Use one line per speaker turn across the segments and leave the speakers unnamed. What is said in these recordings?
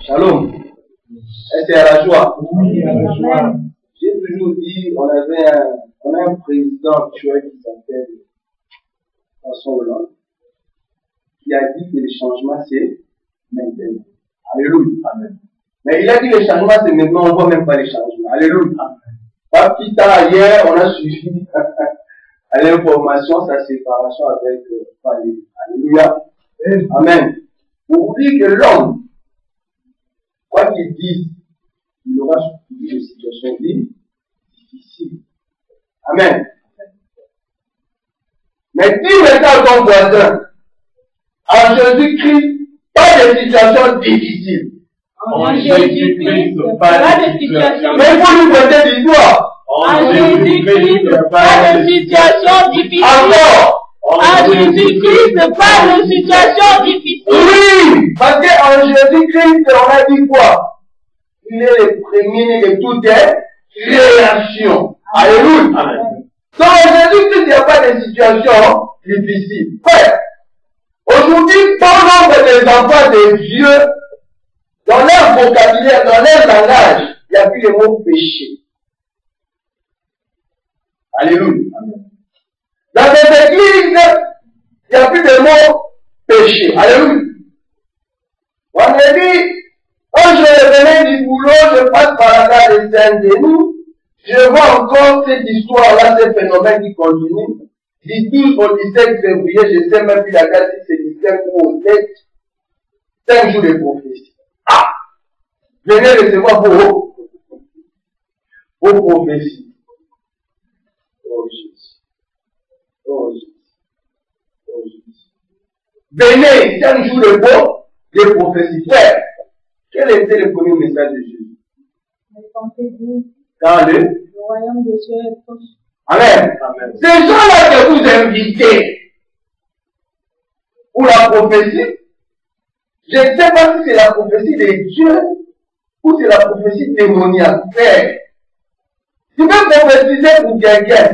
Shalom. Est-ce qu'il y a la joie? Oui, la joie. J'ai toujours dit, on a un président actuel qui s'appelle François Hollande, qui a dit que le changement c'est maintenant. Alléluia. Amen. Mais il a dit que le changement c'est maintenant, on ne voit même pas les changements. Alléluia. Pas plus tard, hier, on a suivi à l'information sa séparation avec Valérie. Alléluia. Amen. Pour vous dire que l'homme, quoi qu'il dise, il aura suivi une situation difficile. Amen. Mais dis maintenant à ton voisin, en Jésus-Christ, pas de situation difficile.
En Jésus-Christ, pas de situation difficile.
Mais il faut nous pointer du doigt.
En Jésus-Christ, pas de situation difficile.
Encore.
En Jésus-Christ, pas de situation difficile.
Oui, parce qu'en Jésus-Christ, on a dit quoi? Il est le premier de toutes les créations. Alléluia. Amen. Donc en Jésus-Christ, il n'y a pas de situation difficile. Frère, aujourd'hui, bon nombre des enfants de Dieu, dans leur vocabulaire, dans leur langage, il n'y a plus le mot péché. Alléluia. Amen. Dans les églises, il n'y a plus de mot péché. Alléluia. On a dit, quand je revenais du boulot, je passe par la gare de Saint-Denis, je vois encore cette histoire-là, ce phénomène qui continue. Du 12 au 17 février, je ne sais même plus la date si c'est 17 ou au 7, 5 jours de prophétie. Ah! Venez recevoir vos prophéties. Oh Jésus. Oh Jésus. Oh Jésus. Venez, 5 jours de prophétie. Frère, quel était le premier message de Jésus?
Répentez-vous.
Dans le
royaume des cieux est proche.
Amen. Amen. Ces gens-là que vous invitez pour la prophétie, je ne sais pas si c'est la prophétie de Dieu ou c'est la prophétie démoniaque. Frère, tu peux prophétiser pour quelqu'un,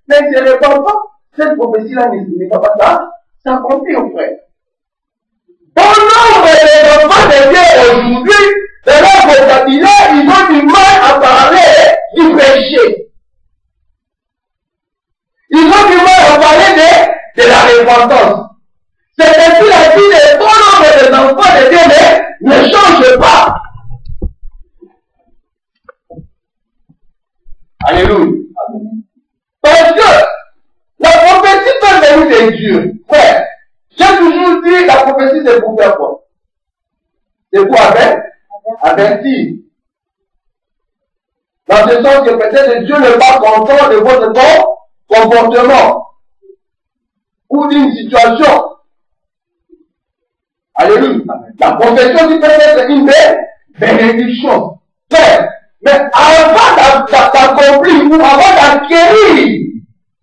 mais tu ne réponds pas. Cette prophétie-là n'est pas ça. Ça confirme, frère. Bon nombre de enfants de Dieu aujourd'hui, dans leur vocabulaire, ils ont du mal à parler du péché. Ils ont du mal à parler de la repentance. C'est ainsi la vie de bon nombre des enfants de Dieu, mais ne change pas. Alléluia. Parce que la prophétie peut venir de Dieu. Frère, j'ai toujours dit la prophétie c'est pour faire quoi? C'est pour avertir. Dans ce sens que peut-être Dieu n'est pas content de votre comportement ou d'une situation. Alléluia. La profession qui peut être une bénédiction. Mais avant d'accomplir ou avant d'acquérir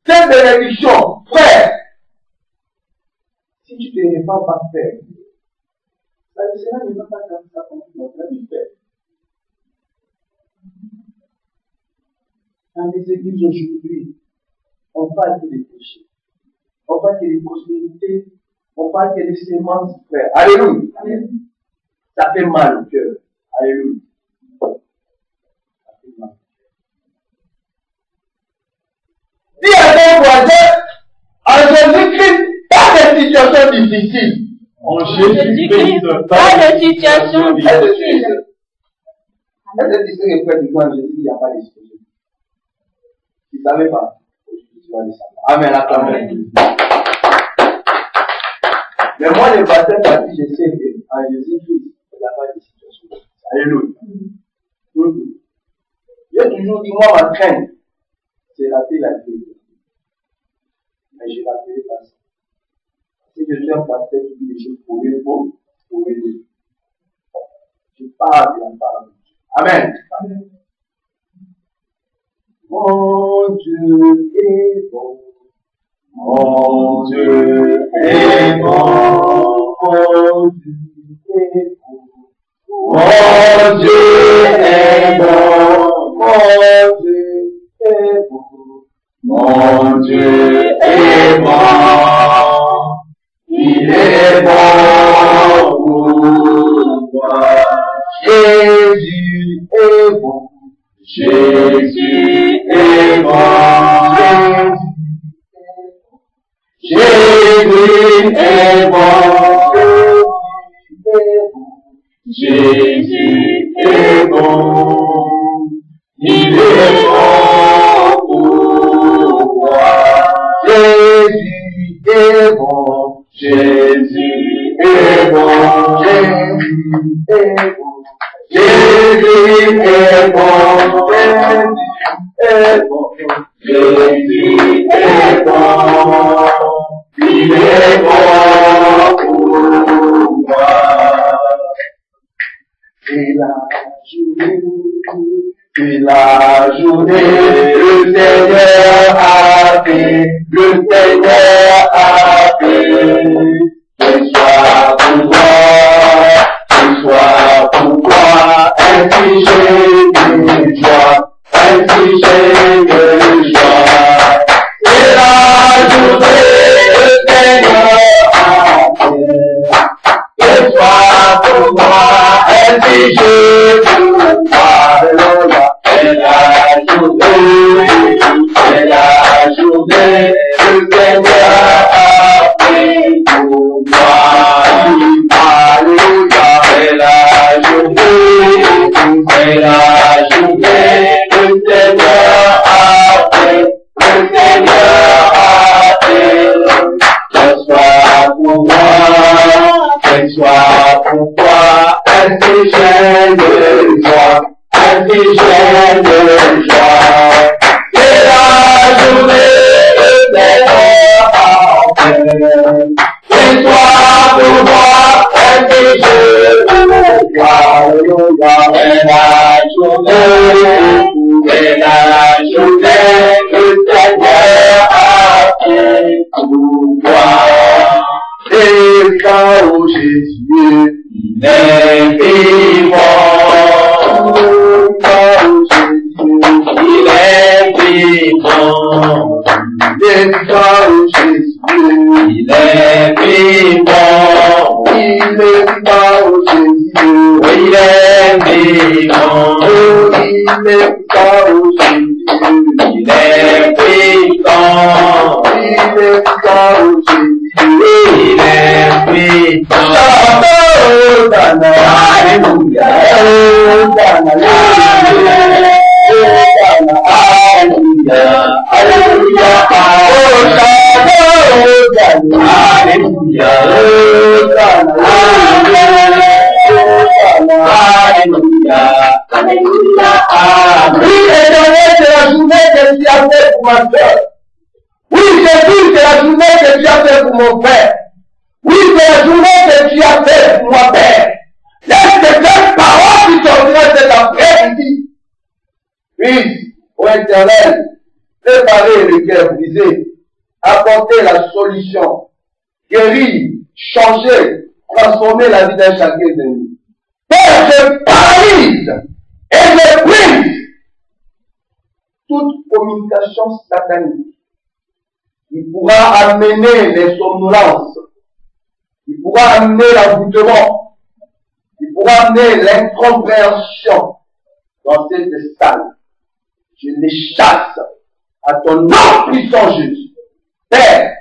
cette bénédiction, frère, si tu ne t'es pas faire, cela ne va pas faire ça comme tu l'as dû faire. Dans les églises aujourd'hui, on parle que des péchés, on parle que des prospérités, on parle que des sémences, frère. Alléluia. Amen. Ça fait mal au cœur. Alléluia. Ça fait mal. Dis à ton voisin, en Jésus-Christ, pas de situation difficile.
En Jésus-Christ, pas de situation difficile.
Est-ce que tu sais que frère du en Jésus, il n'y a pas de situation? Tu ne savais pas? Tu vas le savoir. Amen. Amen. Mais moi, le baptême, je sais qu'en Jésus-Christ, il n'y a pas de situation. Alléluia. J'ai toujours dit, moi, ma crainte, c'est rater la vie. Mais je ne raterai pas ça. Si je suis un pasteur qui dit des choses pour aider, je parle de la parole. Amen. Amen. Mon Dieu est bon. Mon Dieu est bon. Mon Dieu est bon. Mon Dieu est bon. Mon Dieu est bon. Mon Dieu est bon. Il est bon pour moi. Jésus est bon.
Jésus est bon.
Il est bon pour moi. Jésus est bon. Jésus est bon. Jésus est bon. Jésus est bon. Jésus est bon. Il est bon pour moi. C'est la journée, le Seigneur a fait, le Seigneur a fait. Ce soir pour moi, ce soir pour moi, ainsi j'ai de joie, ainsi j'ai de joie. C'est la journée, le Seigneur a fait. Ce soir pour moi, ainsi j'ai de joie. C'est la journée, le Seigneur a fait pour moi. Alléluia, c'est la journée, le Seigneur a fait, le Seigneur a fait. Ce soir pour moi, ce soir pour toi, ainsi j'ai de joie. Ainsi j'ai de joie. C'est la journée, le Seigneur a fait. C'est toi pour moi, ainsi j'ai de joie. Alléluia. C'est la journée, le Seigneur a fait pour toi. Et quand Jésus, il est vivant. Il est vivant. Il est vivant. Il est vivant, Jésus. Il est vivant. Il est vivant, Jésus. Il est vivant. Il est vivant, Jésus. Il est vivant. Alléluia. Alléluia. Alléluia. Oui, Jésus, c'est la journée que tu as fait pour mon frère. Oui, c'est la journée que tu as fait pour mon père. Laisse que cette parole qui sortira de ta prière ici. Oui, ô Éternel, préparez le cœur brisé, apportez la solution, guérir, changer, transformer la vie d'un chacun de nous. Père, je paralyse et je brise toute communication satanique qui pourra amener les somnolences, qui pourra amener l'envoûtement, qui pourra amener l'incompréhension dans cette salle. Je les chasse à ton nom puissant Jésus. Père,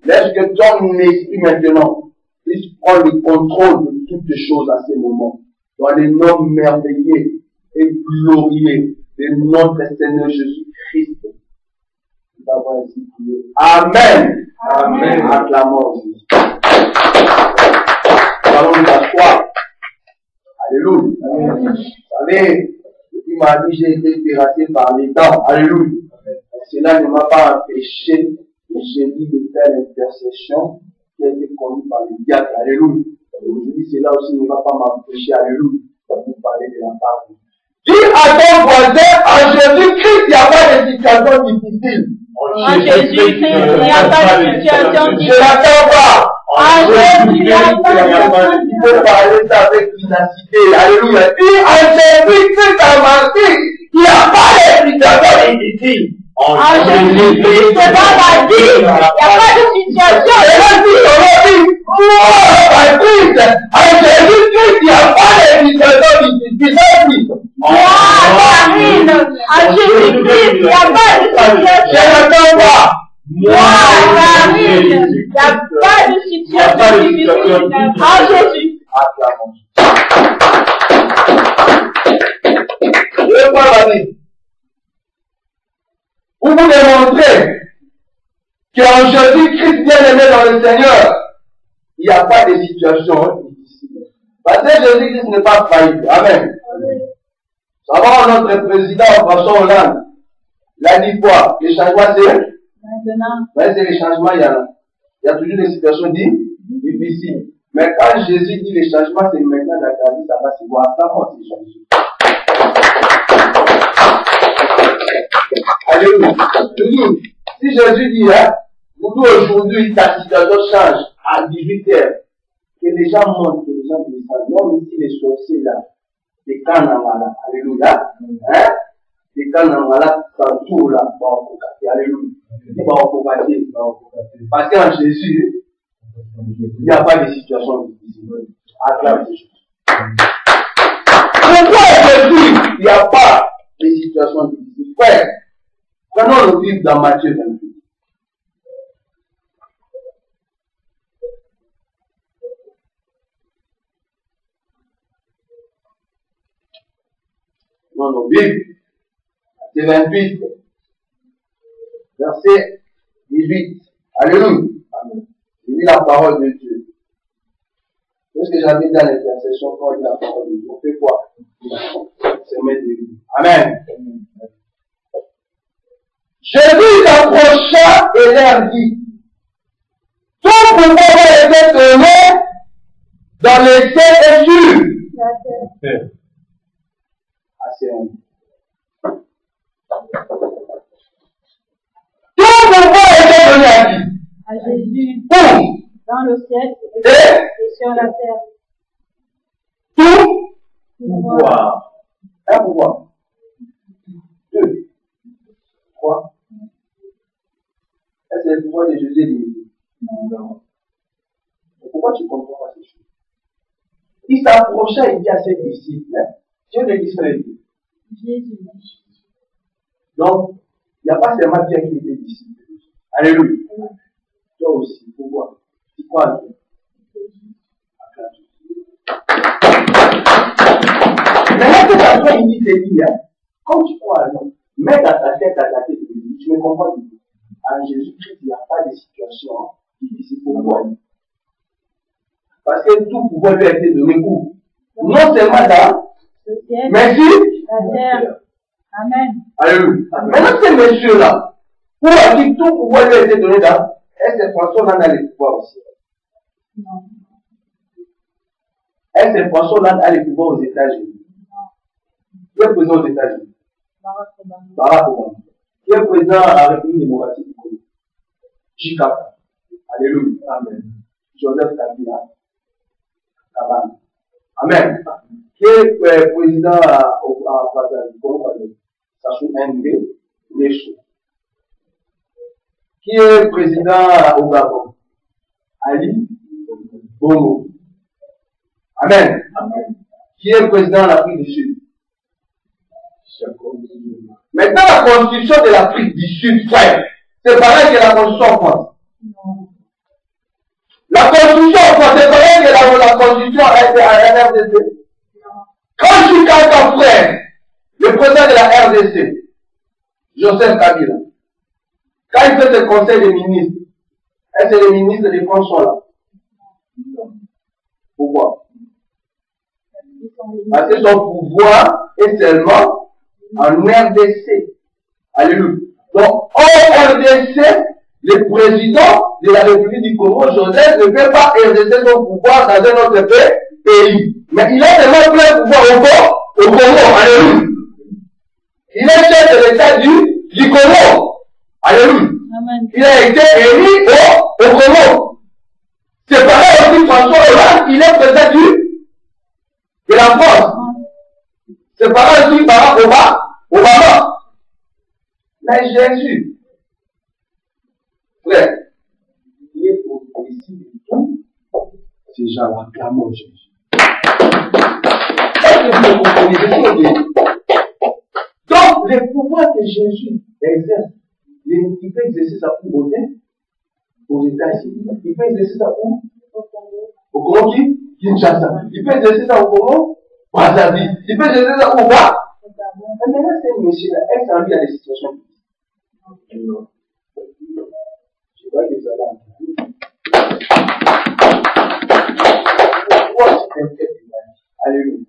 laisse que ton esprit maintenant puisse prendre le contrôle de toutes les choses à ces moments. Dans les noms merveilleux et glorieux de notre Seigneur Jésus-Christ. Nous avons ainsi prié. Amen. Amen. Acclamons Jésus. Nous allons nous asseoir. Alléluia. Vous savez, il m'a dit, j'ai été terrassé par les temps. Alléluia. Cela ne m'a pas empêché, j'ai dit de faire l'intercession qui a été conduite par les diacres. Alléluia. Aujourd'hui, cela aussi ne va pas m'empêcher. Alléluia. De vous parler de la part. Dis à ton voisin, en Jésus-Christ, il n'y a pas de situation difficile.
En Jésus-Christ, il n'y a pas de situation difficile.
Je n'attends pas.
En Jésus, il n'y a pas de situation difficile.
Il faut parler ça avec ténacité. Alléluia. Dis en Jésus-Christ, en Martin, il n'y a pas de situation difficile.
En Jésus-Christ, c'est pas ma vie. Il n'y a pas de situation.
Et là, dis, moi, en Christ, en Jésus-Christ, il n'y a pas de situation difficile.
Moi, Marine, en Jésus-Christ, il n'y a pas de situation.
Je n'attends pas.
Moi, Marine, n'y a pas de situation difficile en Jésus.
Acclamons. Je parle à lui. Pour vous démontrer qu'en Jésus-Christ bien-aimé dans le Seigneur, il n'y a pas de situation difficile. Parce que Jésus-Christ n'est pas faillible. Amen. Savons notre président François Hollande, il a dit quoi? Les changements, c'est maintenant. Mais c'est les changements, il y a toujours des situations difficiles. Mais quand Jésus dit les changements, c'est maintenant dans ta vie, ça va se voir. Comment c'est Jésus? Alléluia. Si Jésus dit, vous aujourd'hui, ta situation change à 18h, que les gens montent, que les gens descendent, même ici les sorciers là, les canamala, alléluia, hein, les canamala s'entourent là, alléluia, parce qu'en Jésus, il n'y a pas de situation difficile. Acclame Jésus. Pourquoi Jésus, il n'y a pas de situation difficile? Frère, prenons le livre dans Matthieu 28. Dans nos Bibles, Matthieu 28, verset 18. Alléluia. Je lis la parole de Dieu. Qu'est-ce que j'avais dans l'intercession quand il lit la parole de Dieu? On fait quoi? Se mettre debout. Amen. Jésus s'approcha et leur dit, tout pouvoir a été donné dans les cieux et sur assez un. Tout pouvoir a été donné à qui?
À Jésus.
Où?
Dans le ciel et sur la terre.
Tout pouvoir. Un pouvoir. 2. 3. Est-ce que c'est le pouvoir de Jésus? Non. Pourquoi tu comprends pas ces choses? Il s'approchait et dit à ses disciples, Dieu les disciples.
Jésus.
Donc, il n'y a pas seulement Dieu qui était disciple. Alléluia. Toi aussi, pourquoi? Tu crois à Dieu? Maintenant que ta foi, il dit, quand tu crois à Dieu, mets dans ta tête, tu me comprends? En Jésus-Christ, il n'y a pas de situation difficile pour moi. Parce que tout pouvoir lui a été donné où? Non seulement dans, mais sur
la terre. Amen.
Alléluia. Maintenant, ces messieurs-là, pour à qui tout pouvoir lui a été donné dans, est-ce que François Hollande a les pouvoirs aussi?
Non.
Est-ce que François Hollande a les pouvoirs aux États-Unis? Qui est président aux États-Unis? Barack Obama. Qui est président à la République démocratique du Congo? Chikapa. Alléluia. Amen. Joseph Kabila. Kabane. Amen. Qui est président à du Congo? Sassou Nguesso. Nguesso. Qui est président au Gabon? Ali Bongo. Amen. Amen. Qui est président de l'Afrique du Sud? Maintenant, la constitution de l'Afrique du Sud, frère, c'est pareil que la constitution en France. La constitution en France, c'est pareil que la constitution à RDC. Quand je suis quelqu'un, frère, le président de la RDC, Joseph Kabila, quand il fait le conseil des ministres, est-ce que les ministres des fonds sont là? Pourquoi? Parce que son pouvoir est seulement en RDC. Alléluia. Donc, en RDC, le président de la République du Congo, Joseph, ne peut pas exercer son pouvoir dans un autre pays. Mais il a tellement plein pouvoir au Congo. Alléluia. Il est chef de l'État du Congo. Alléluia. Amen. Il a été élu au Congo. C'est pareil aussi François Hollande, il est président de la France. C'est pareil aussi Barack Obama. Mais Jésus, frère, il est au-dessus de tout. Ces gens-là clament Jésus. Est-ce que vous comprenez? Donc, le pouvoir que Jésus exerce, il peut exercer sa pauvreté. aux États-Unis. Il peut exercer ça où? Au Congo qui? Kinshasa. Il peut exercer ça au Congo? Brazzaville. Il peut exercer ça où? Bas? Mais maintenant, c'est un monsieur-là. Est-ce qu'il y a des situations? Non. Je vois que vous allez entendre. Pourquoi tu t'inquiètes de la vie? Alléluia.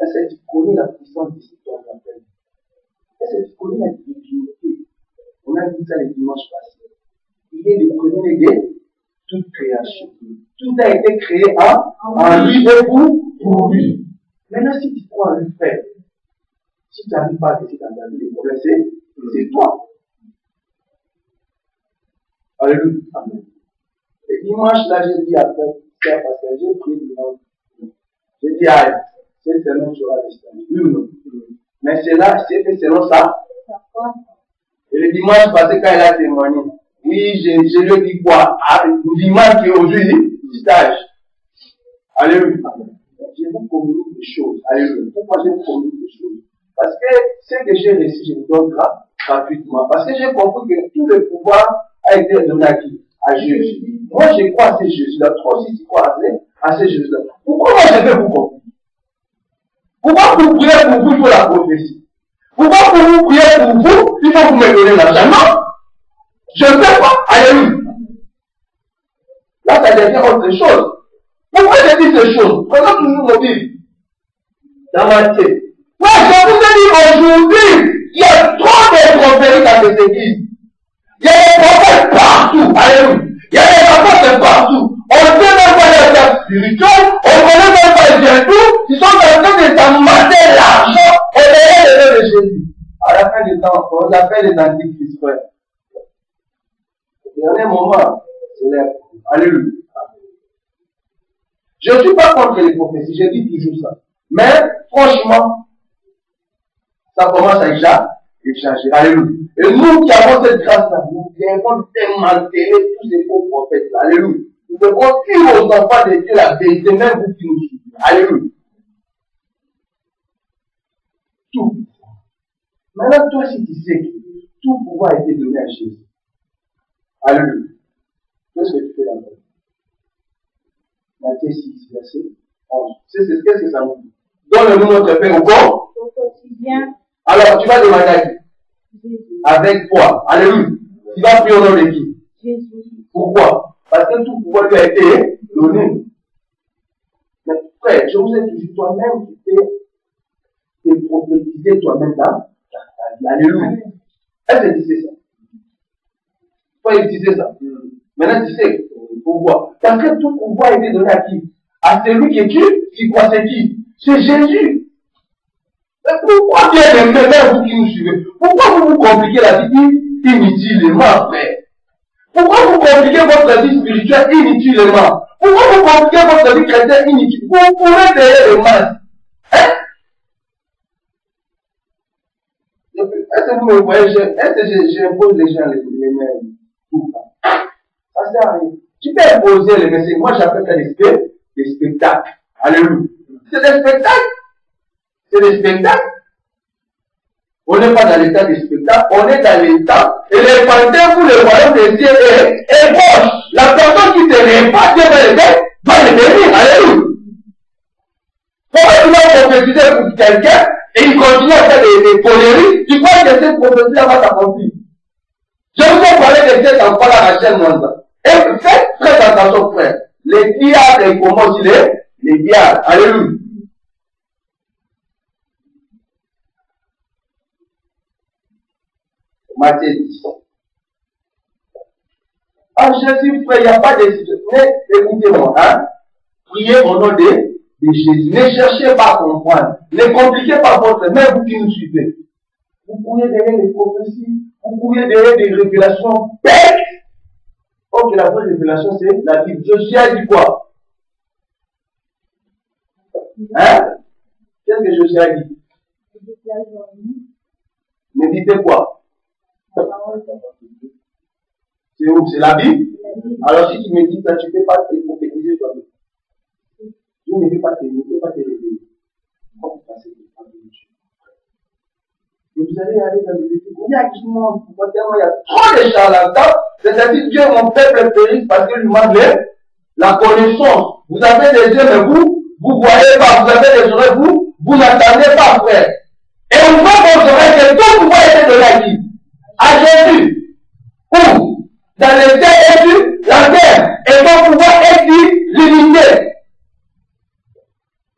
Est-ce que tu connais la puissance de cette toi d'appel? Est-ce que tu connais la divinité? On a dit ça les dimanches passés. Il est le premier de toute création. Tout a été créé en lui et pour lui. Maintenant, si tu crois en lui, frère, si tu n'arrives pas à réussir dans ta vie, le problème c'est toi. Alléluia. Amen. Et dimanche, là, j'ai dit après, c'est parce que j'ai pris du nom. J'ai dit, aïe, c'est selon sera l'estampe. Oui ou non? Mais c'est là, c'est fait selon ça. Et le dimanche passé, quand il a témoigné, oui, je lui ai dit quoi? Dimanche qui est aujourd'hui, stage. Alléluia. Je vous communique des choses. Alléluia. Pourquoi je vous communique des choses? Parce que ce que j'ai reçu, je vous donne gratuitement. Parce que j'ai compris que tout le pouvoir a été donné à qui? À Jésus. Moi, je crois à ce Jésus-là. Toi aussi, tu crois à ce Jésus-là. Pourquoi moi, je vais vous comprendre? Pourquoi vous priez pour vous, il faut la prophétie? Pourquoi vous priez pour vous, il faut vous me donner l'argent? Non! Je ne fais pas. Alléluia. Là, ça devient autre chose. Pourquoi je dis ces choses? Prenons toujours nos Bibles. Dans ma tête. Ouais, je vous ai dit aujourd'hui, il y a trop de prophéties dans cette église. Il y a des prophètes partout. Alléluia. Il y a des apôtres partout. On ne sait même pas les affaires spirituelles. On ne connaît même pas les tout. Ils sont en train de s'amasser l'argent et derrière le nom de Jésus. À la fin du temps, on appelle les antichrist, frère. Au dernier moment, c'est l'air. Alléluia. Je ne suis pas contre les prophéties, je dis toujours ça. Mais, franchement, ça commence à exagérer. Alléluia. Et nous qui avons cette grâce-là, nous devons démanteler tous ces faux prophètes-là. Alléluia. Nous devons dire aux enfants de Dieu la vérité, même vous qui nous suivez. Alléluia. Tout. Maintenant, toi, si tu sais que tout pouvoir a été donné à Jésus. Alléluia. Qu'est-ce que tu fais dans ta vie? Matthieu 6, verset 11. Qu'est-ce que ça nous dit? Donne-nous notre pain au quotidien. Alors, tu vas demander à qui? Jésus. Avec quoi? Alléluia. Tu vas prier au nom de qui? Jésus. Pourquoi? Parce que tout pouvoir lui a été donné. Mais frère, je vous ai toujours toi-même qui t'es prophétisé toi-même dans ta vie. Alléluia. Est-ce que tu sais ça? Toi, tu sais ça. Maintenant, tu sais pourquoi? Parce que tout pouvoir a été donné à qui? À celui qui croit, c'est qui? C'est Jésus. Mais pourquoi bien les vous qui nous suivez? Pourquoi vous compliquez la vie inutilement, frère? Pourquoi vous compliquez votre vie spirituelle inutilement? Pourquoi vous compliquez votre vie chrétienne inutilement? Vous pouvez derrière les masses. Hein? Est-ce que vous me voyez? Est-ce que j'impose les gens les mêmes? Ça sert à rien. Tu peux imposer les messieurs. Moi, j'appelle ça des spectacles. Alléluia. C'est des spectacles. C'est des spectacles. On n'est pas dans l'état des spectacles. On est dans l'état. Et les panthères pour le royaume des cieux est proche. La personne qui te répand, Dieu va le bénir. Alléluia. Pourquoi tu vas prophétiser pour quelqu'un et il continue à faire des conneries? Tu crois que cette prophétie-là va s'accomplir? Je vous ai parlé de cet enfant-là, Rachel Mwanza. Et faites très attention, frère. Les diables, ils commencent les diables. Alléluia. Matthieu 10. En Jésus, frère, il n'y a pas de situation. Mais écoutez-moi, hein. Priez au nom de Jésus. Ne cherchez pas à comprendre. Ne compliquez pas votre, même vous qui nous suivez. Vous courez derrière les prophéties. Vous courez derrière des révélations bêtes. Ok, la vraie révélation, c'est la Bible. Josué a dit quoi? Hein? Qu'est-ce que Josué a dit? Méditez quoi? C'est où? C'est la Bible? Alors si tu médites ça, tu ne peux pas te prophétiser toi-même. Tu ne peux pas te révéler. Comment vous passez le temps de Dieu? Et vous allez aller dans les études. Il y a trop de charlatans. C'est C'est ainsi Dieu, mon peuple périt parce qu'il lui manque la connaissance. Vous avez des yeux, mais vous voyez pas. Vous avez des oreilles, vous n'entendez pas, frère. Et on voit vos oreilles que tout pouvoir était donné à qui? À Jésus. Où? Dans les terres et la terre. Et ton pouvoir est limité.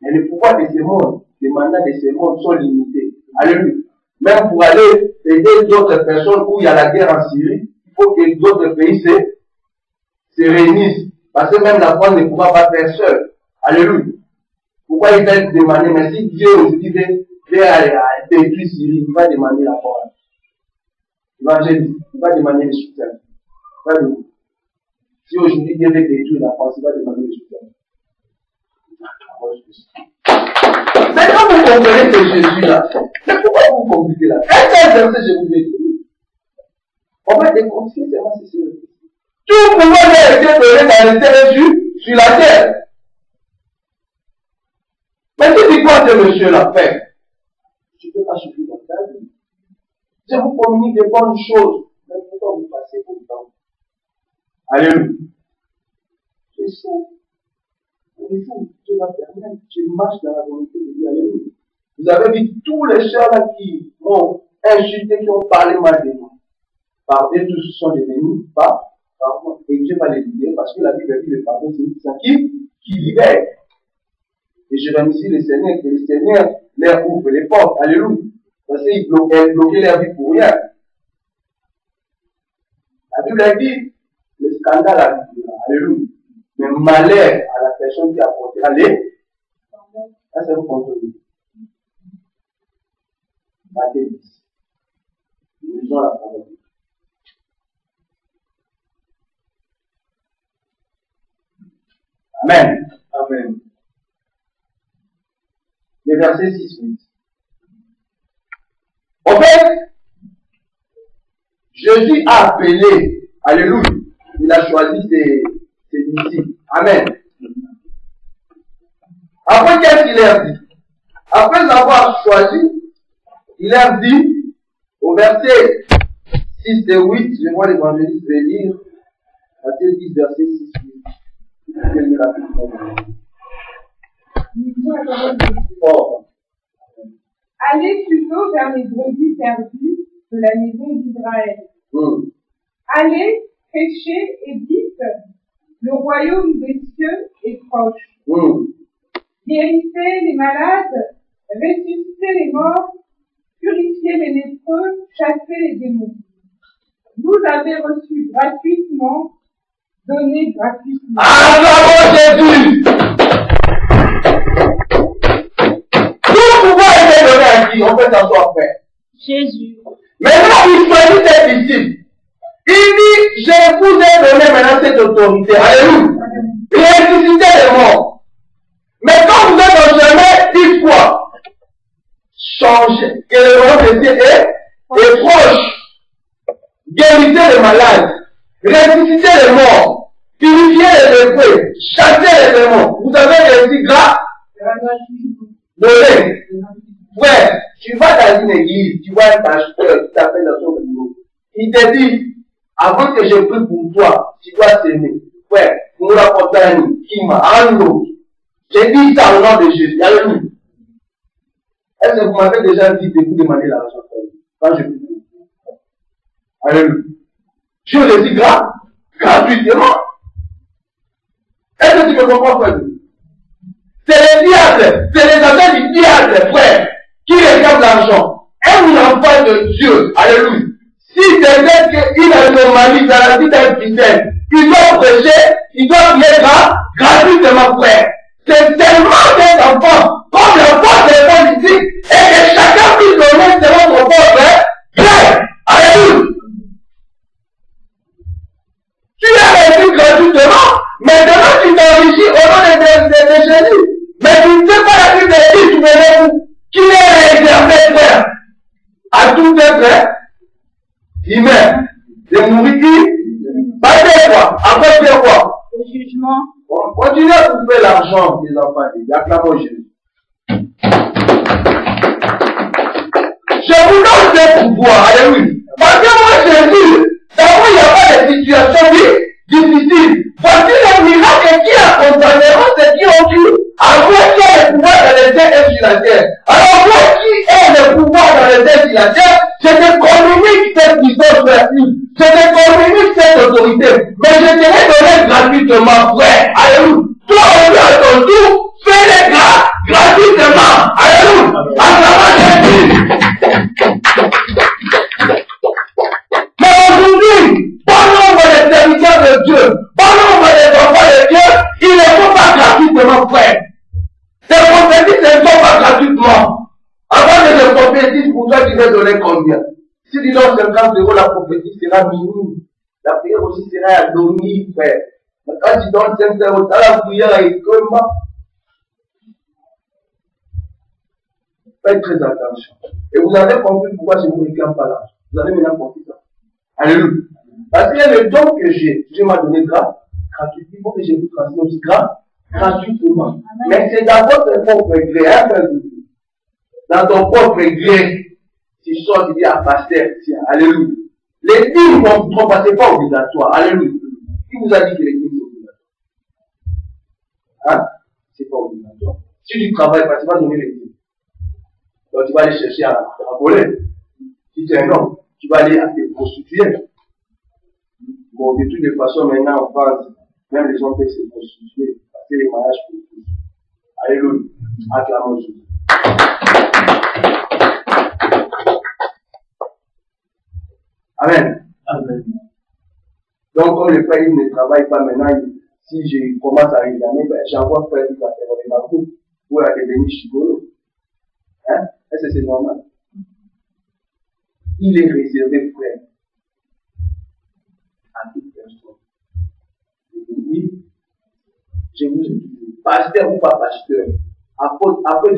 Mais le pouvoir de ce monde, les mandats de ce monde sont limités. Alléluia. Même pour aller aider d'autres personnes où il y a la guerre en Syrie, il faut que d'autres pays se réunissent. Parce que même la France ne pourra pas faire seule. Alléluia. Pourquoi il va demander, mais si Dieu aussi veut détruire Syrie, il va demander la force. Il va demander le soutien. Si aujourd'hui Dieu veut détruire la France, il va demander le soutien. Mais quand vous comprenez que Jésus-là, mais pourquoi vous compliquez là? Un verset, je vous ai dit. On va déconstruire seulement si c'est vrai. Tout pouvoir a été donné dans les terres sur la terre. Mais tu dis quoi ce monsieur-là fait? Tu ne peux pas suffire dans ta vie. Je vous communique des bonnes choses. Mais pourquoi vous passez pour le temps? Alléluia. C'est ça. Dieu va permettre, tu marches dans la volonté de Dieu. Alléluia. Vous avez vu tous les gens là qui m'ont insulté, qui ont parlé mal de moi. Par eux, tous sont devenus par moi. Et Dieu va les libérer parce que la Bible dit le pardon, c'est ça qui libère. Et je remercie le Seigneur, que le Seigneur leur ouvre les portes. Alléluia. Parce qu'il bloquait leur vie pour rien. La Bible dit le scandale à Dieu. Alléluia. Mais malheur à la personne qui a porté. Allez. Ça, c'est vous contrôler. Matthieu 10. Nous lisons la parole. Amen. Amen. Le verset 6-8. En fait, Jésus a appelé, alléluia, il a choisi ses disciples. Amen. Après, qu'est-ce qu'il leur dit? Après avoir choisi, il leur dit, au verset 6 et 8, je vois l'évangéliste le lire, Matthieu 10, verset 6 et 8. Je vais lire rapidement.
Allez plutôt vers les brebis perdues de la maison d'Israël. Allez, prêchez et dites, le royaume des cieux est proche. Guérissez les malades, ressuscitez les morts, purifiez les lépreux, chassez les démons. Vous avez reçu gratuitement, donnez gratuitement.
Acclamons Jésus! Tout pouvoir est donné à qui? On peut s'en sortir.
Jésus.
Maintenant, il choisit ses disciples. Il dit, je vous ai donné maintenant cette autorité. Alléluia. Ressuscitez les morts. Mais quand vous êtes en chemin, dites quoi? Changez. Que le royaume de Dieu est proche. Guérissez les malades. Ressuscitez les morts. Purifiez les lépreux. Chassez les démons. Vous avez réussi grâce. Donné. Ouais, tu vas dans une église, tu vois un pasteur qui t'appelle dans son bureau. Il te dit, avant que je prie pour toi, tu dois s'aimer. Ouais, nous rapportons qui m'a en j'ai dit ça au nom de Jésus. Alléluia. Est-ce que vous m'avez déjà dit de vous demander l'argent quand je prie? Alléluia. Je le dis gratuitement. Est-ce que tu me comprends, frère? C'est les diables, c'est les affaires du diable, frère, qui réclament l'argent. Un enfant de Dieu, alléluia. Si c'est qu'il a une anomalie dans la vie d'un chrétien, il doit prêcher, il doit prier gratuitement, frère. C'est tellement des enfants, comme l'enfant des politiques, et que chacun puisse donner selon son propre frère. Alléluia. Tu as reçu gratuitement, maintenant tu t'enrichis au nom de Jésus. Mais tu ne sais pas la vie de Dieu, tu veux où? Qui est réservé, frère, à tout être humain, de mourir qui? Pas de quoi? Après de quoi?
Le jugement.
Continuez à couper l'argent des enfants. Il y a clairement Jésus. Je vous donne ce pouvoir. Alléluia. Parce que moi, Jésus, d'abord, il n'y a pas de situation situation difficile. Voici le miracle qui accompagneront ceux qui ont cru. À moi qui a le pouvoir dans les cieux et sur la terre. Alors moi qui ai le pouvoir dans les cieux et sur la terre, je te communique cette puissance vertu. Je te communique cette autorité. Mais je te l'ai donné gratuitement, frère. Alléluia. Toi, à ton tour, fais-les gratuitement. Alléluia. À travers Jésus. Mais aujourd'hui, bon nombre de serviteurs de Dieu, bon nombre des enfants de Dieu, ils ne font pas gratuitement, frère. Ces prophéties ne sont pas gratuitement. Avant de te prophétiser, pour toi, tu vas donner combien? Si tu donnes 50 euros, la prophétie sera minime. La prière aussi sera à demi, frère. Mais quand tu donnes 5 euros, tu as la prière et comment? Faites très attention. Et vous avez compris pourquoi je ne vous réclame pas là. Vous avez maintenant compris ça. Alléluia. Parce qu'il y a le don que j'ai. Dieu m'a donné gratuitement. Il faut que je vous transmette aussi gratuitement. Mais c'est dans votre propre gré. Hein, dans ton propre gré. Tu sors, tu dis à pasteur, tiens, alléluia. Les dîmes vont passer pas obligatoire. Alléluia. Qui vous a dit que les dîmes sont obligatoires? Hein? C'est pas obligatoire. Si tu travailles pas, tu vas donner les dîmes. Donc tu vas aller chercher à voler. Si tu es un homme, tu vas aller à te prostituer. Bon, de toutes les façons, maintenant en France, même les hommes peuvent se prostituer. Parce que les mariages pour tous. Alléluia. Acclamons Jésus. Amen. Amen. Donc, comme le frère il ne travaille pas maintenant, si je commence à examiner, ben, j'envoie frère qui va faire ma route pour devenir chigolo. Hein? Est-ce que c'est normal? Il est réservé, frère, à toute personne. Je vous dis, pasteur ou pas pasteur, après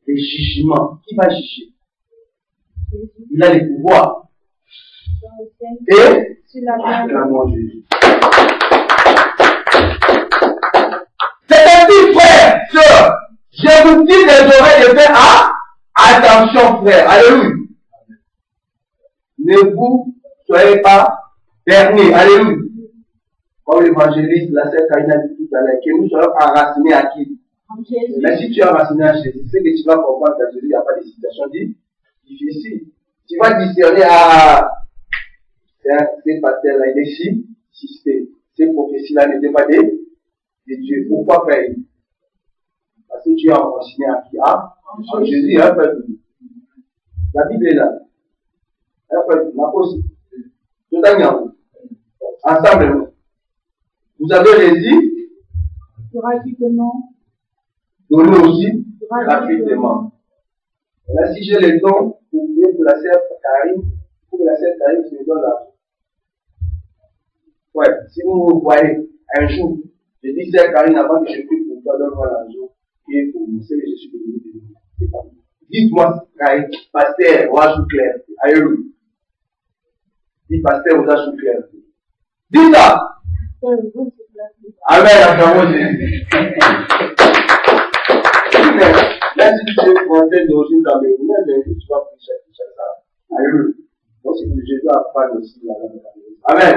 les jugements, qui va juger? Il a les pouvoirs. Et acclamons Jésus. C'est ainsi, frère, sœur, je vous dis les oreilles de faire attention, frère. Alléluia. Ne vous soyez pas derniers. Alléluia. Comme l'évangéliste, la sœur Karina dit tout à l'heure, que nous soyons enracinés à qui? Mais si tu es enraciné à Jésus, c'est que tu vas comprendre qu'à Jésus, il n'y a pas de situation difficile. Tu vas discerner ces pasteurs-là, il est si, ces prophéties-là n'étaient pas des dieux. Pourquoi faire? Parce que tu es enraciné à qui? En Jésus, un peu. La Bible est là. Un peu, ma cause. Tout à l'heure. Ensemble, vous avez réussi gratuitement. Donner aussi gratuitement. Là, si j'ai les dons pour prier pour la sœur Karine, pour que la sœur Karine se donne l'argent. Ouais, si vous me voyez un jour, je dis sœur Karine, avant que je prie pour toi, donne-moi l'argent et pour vous, c'est que je suis venu de vous. Dites-moi, Karine, pasteur, roi sous clair. Alléluia. Dis pasteur, roi sous clair. Dis ça. Amen, acclamons Jésus. Là, si tu es français d'origine camerounaise, tu vas prêcher ça. Alléluia. Donc, c'est que Jésus a parlé aussi de la langue camerounaise. Amen.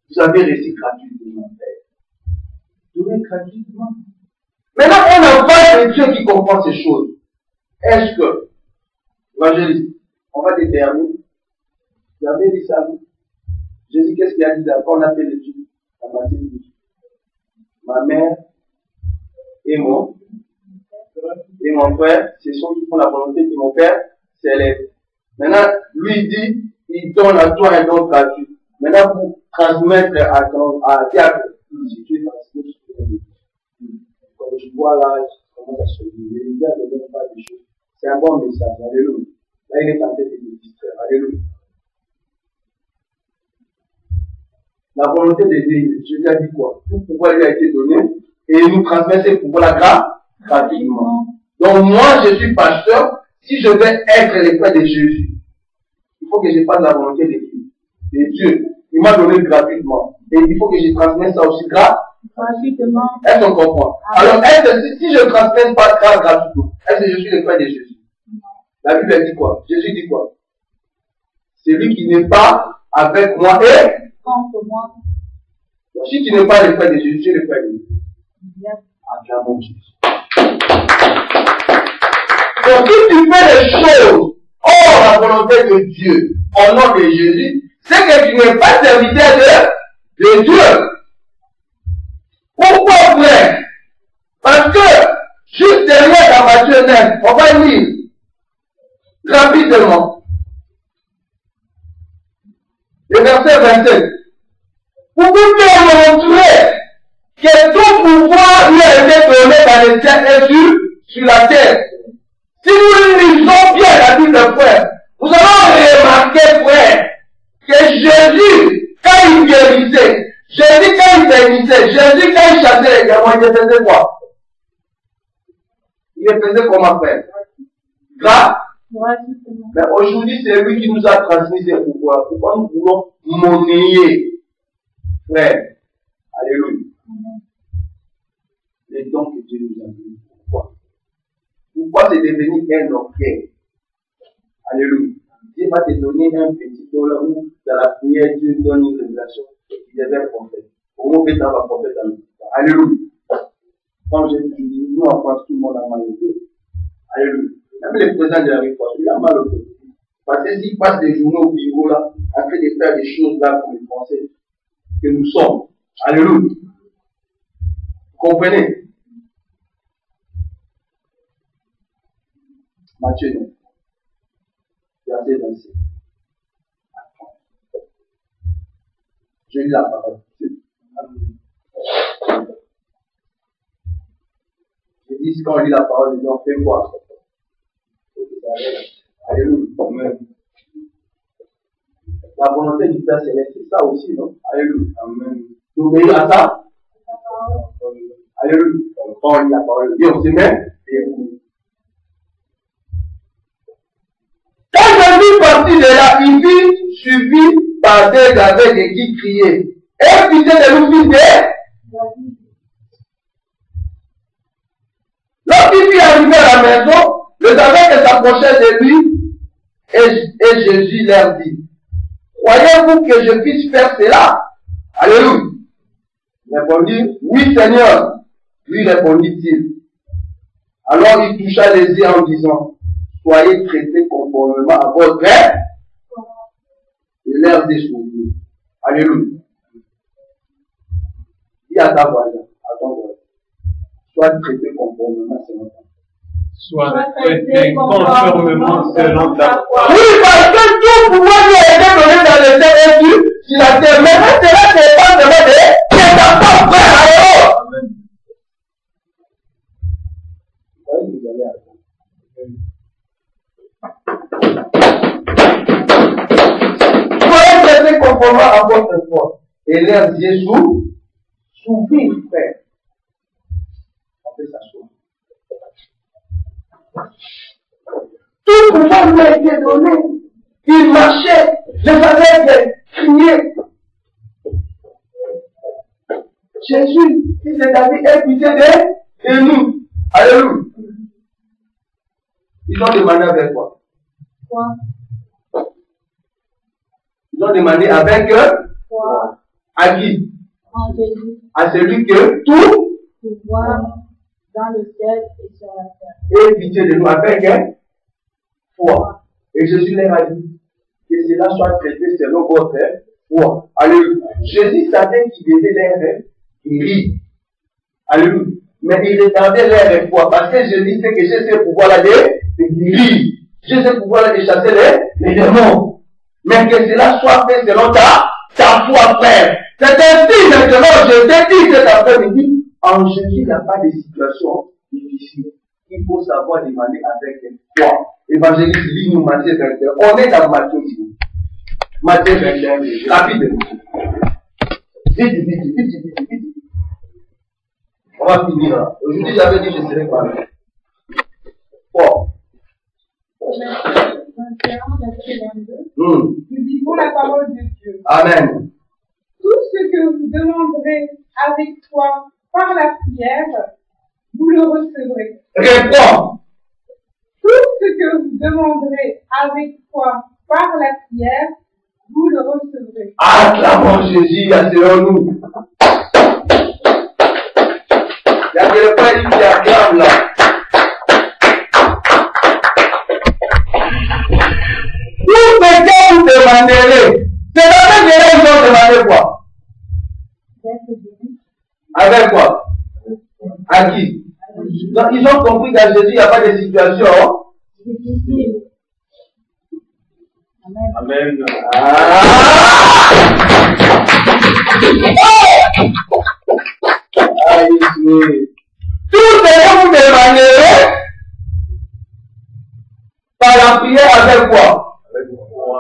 Vous avez réussi gratuitement. Donnez gratuitement. Maintenant, on a pas de Dieu qui comprend ces choses. Est-ce que, évangéliste, on va déterminer. Vous avez dit ça, vous? Jésus, qu'est-ce qu'il a dit quand on a fait l'étude? La matière de Dieu. Ma mère et mon frère, ce sont qui font la volonté de mon Père céleste. Maintenant, lui dit, il donne à toi un don gratuit. Maintenant, pour transmettre à diable, si tu es fatigué, comme tu vois là, je commence à se lever. Le diable ne donne pas des choses. C'est un bon message. Alléluia. Là, il est en train de me distraire. Alléluia. La volonté de Dieu, Jésus a dit quoi? Tout pouvoir lui a été donné et il nous transmet ce pouvoir-là gratuitement. Donc moi, je suis pasteur. Si je veux être l'esprit de Jésus, il faut que je fasse la volonté de Dieu. Il m'a donné gratuitement. Et il faut que je transmette ça aussi gratuitement. Est-ce qu'on comprend? Alors, si je ne transmets pas ça gratuitement, est-ce que je suis l'esprit de Jésus? La Bible dit quoi? Jésus dit quoi? Celui qui n'est pas avec moi est
contre moi.
Donc, si tu n'es pas le frère de Jésus, tu es le frère de Dieu. Acclamons Jésus. Donc, si tu fais les choses hors la volonté de Dieu, au nom de Jésus, c'est que tu n'es pas serviteur de Dieu. Pourquoi, frère? Parce que, juste derrière la Matthieu 9, on va lire rapidement. Le verset 27. Pour vous montrer que tout pouvoir lui a été donné dans les cieux et sur la terre. Si nous lisons bien la Bible, frère, nous allons remarquer, frère, que Jésus, quand il guérissait, Jésus quand il bénissait, Jésus quand il chassait les gamins, il les faisait quoi? Il les faisait comment, frère? Grâce. Mais aujourd'hui, c'est lui qui nous a transmis ses pouvoirs. Pourquoi nous voulons monnayer, frère? Alléluia. Les dons que Dieu nous a donnés. Pourquoi? Pourquoi c'est devenu un orgueil? Alléluia. Dieu va te donner un petit dollar où, dans la prière, Dieu donne une révélation. Il devient prophète. Au moins, fait un prophète à nous. Alléluia. Quand j'ai dit, nous en France, tout le monde a mal au cœur. Alléluia. Même les présidents de la République, il a mal au cœur. Parce que s'il passe des journaux au bureau là, après de faire des choses là pour les Français que nous sommes. Alléluia. Vous comprenez? Matthieu 9, verset 27. Je lis la parole. Je dis quand on lit la parole, on fait quoi? Alléluia. Amen. La volonté du Père Céleste, c'est ça aussi, non? Alléluia. Amen. Vous obéissez à ça? Alléluia. Quand on lit la parole, on se met et on. Quand Jésus partit de là, il vit suivi par des aveugles qui criaient. Et pitié de nous, fils de David. Lorsqu'il fut arrivé à la maison, les aveugles s'approchaient de lui et Jésus leur dit, croyez-vous que je puisse faire cela? Alléluia. Il répondit, oui Seigneur. Lui répondit-il. Alors il toucha les yeux en disant, soyez traités conformément à votre rêve de l'air des souvenirs. Alléluia. Dis à ta voisine, à ton voisin, sois traité conformément selon ta foi.
Sois traité conformément selon ta foi.
Oui, parce que tout pouvoir lui a été donné dans le ciel et sur la terre. Mais cela, c'est pas seulement de ta foi, frère. Alors, vous allez à soyez traités conformément à votre foi. Et leurs yeux s'ouvrirent, frère. On peut s'asseoir. Tout pouvoir lui a été donné. Il marchait, les aveugles criaient. Jésus, fils de David, est pitié de nous. Alléluia. Ils ont demandé avec quoi?
Quoi?
Ils ont demandé avec
Quoi?
à qui?
En Jésus.
À celui que tout
Pouvoir dans le ciel et sur la terre.
et pitié de nous avec foi. Et Jésus leur a dit que cela soit traité selon votre foi. Alléluia. Jésus savait qu'il devait leur guérir. Alléluia. Mais il retardait leur foi parce que Jésus sait que j'ai ce pouvoir-là de guérir. J'ai ce pouvoir-là de chasser les démons. Mais que cela soit fait selon ta foi, frère. C'est ainsi maintenant, je t'ai dit cet après-midi, en Jésus, il n'y a pas de situation difficile. Il faut savoir demander avec foi. Évangéliste, lis-nous Matthieu 21. On est dans Matthieu 21. Matthieu 21, rapidement. Vite. On va finir là. Aujourd'hui, j'avais dit que je serais pas là. Fort.
21, verset 22. Nous vivons la parole de Dieu.
Amen.
Tout ce que vous demanderez avec foi par la prière, vous le recevrez.
Réponds.
Tout ce que vous demanderez avec foi par la prière, vous le recevrez.
Acclamons Jésus, asseyons-nous. Il y a quelqu'un qui acclame là. Tout ce que vous demanderez, c'est la même manière qu'ils ont demandé quoi? Avec quoi? À qui? Donc ils ont compris qu'à Jésus, il n'y a pas de situation.
Amen.
Tout ce que vous demanderez par la prière avec quoi?
Avec foi.